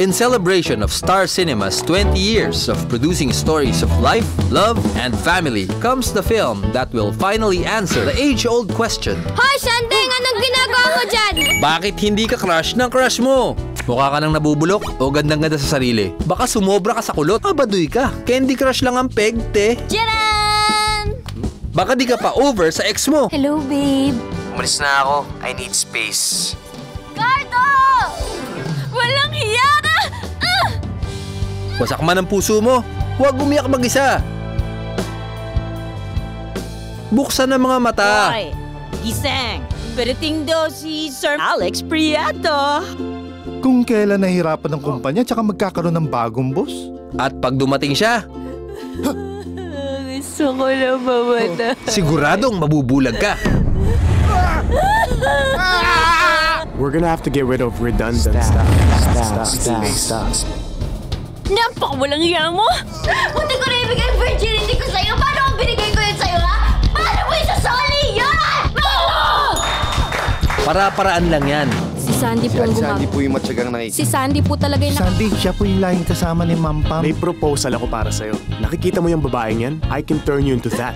In celebration of Star Cinema's 20 years of producing stories of life, love, and family, comes the film that will finally answer the age-old question. Hoy, Sanding! Anong ginagawa mo dyan? Bakit hindi ka crush ng crush mo? Mukha ka nang nabubulok o gandang-ganda sa sarili? Baka sumobra ka sa kulot? Baduy ka. Candy crush lang ang peg, te. Tcharan! Baka di ka pa over sa ex mo. Hello, babe. Umalis na ako. I need space. Cardo! Walang hiya ka! Wasak man ang puso mo. Huwag umiyak mag-isa. Buksan ang mga mata. Hoy, gising. Berating daw si Sir Alex Prieto. Kung kailan nahirapan ng kumpanya tsaka magkakaroon ng bagong boss. At pag dumating siya, Gusto ko na mamata. siguradong mabubulag ka. We're gonna have to get rid of redundant stuff. Napakawalang hiya mo. Hindi ko na ibigay ang virginity ko sa'yo. Paano kung binigay ko yun sa'yo, ha? Paano mo isasoli yan? Para-paraan lang yan. Si Sandy po ang Sandy po yung matyagang nakikita. Si Sandy po talaga yung Sandy, siya po yung laging kasama ni Ma'am Pam. May proposal ako para sa'yo. Nakikita mo yung babaeng yan? I can turn you into that.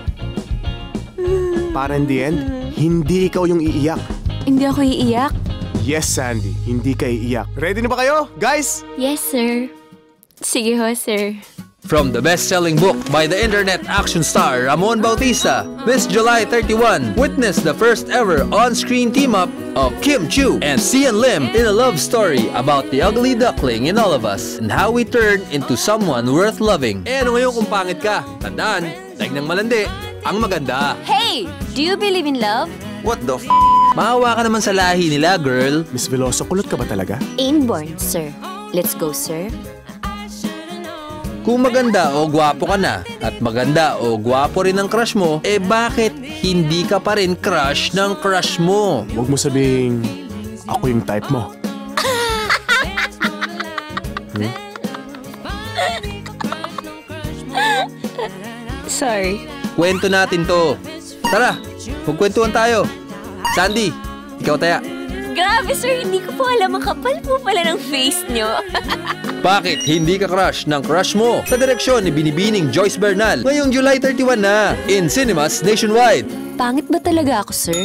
Para in the end, hindi ikaw yung iiyak. Hindi ako iiyak. Yes, Sandy, hindi ka iiyak. Ready na ba kayo, guys? Yes, sir. Sige ho, sir. From the best-selling book by the internet action star Ramon Bautista, this July 31, witness the first ever on-screen team-up of Kim Chiu and Sian Lim in a love story about the ugly duckling in all of us and how we turn into someone worth loving. Eh ano ngayon kung pangit ka? Tandaan, daig ng malandi, ang maganda. Hey! Do you believe in love? What the f***? Maawa ka naman sa lahi nila, girl. Miss Veloso, kulot ka ba talaga? Inborn, sir. Let's go, sir. Kung maganda o gwapo ka na at maganda o gwapo rin ang crush mo, eh bakit hindi ka pa rin crush ng crush mo? Huwag mo sabing ako yung type mo. Sorry. Kwento natin to. Tara, magkwentuhan tayo. Sandy, ikaw taya. Grabe, sir. Hindi ko po alam. Ang kapal po pala ng face nyo. Bakit hindi ka crush ng crush mo? Sa direksyon ni Binibining Joyce Bernal, ngayong July 31 na, in cinemas nationwide. Pangit ba talaga ako, sir?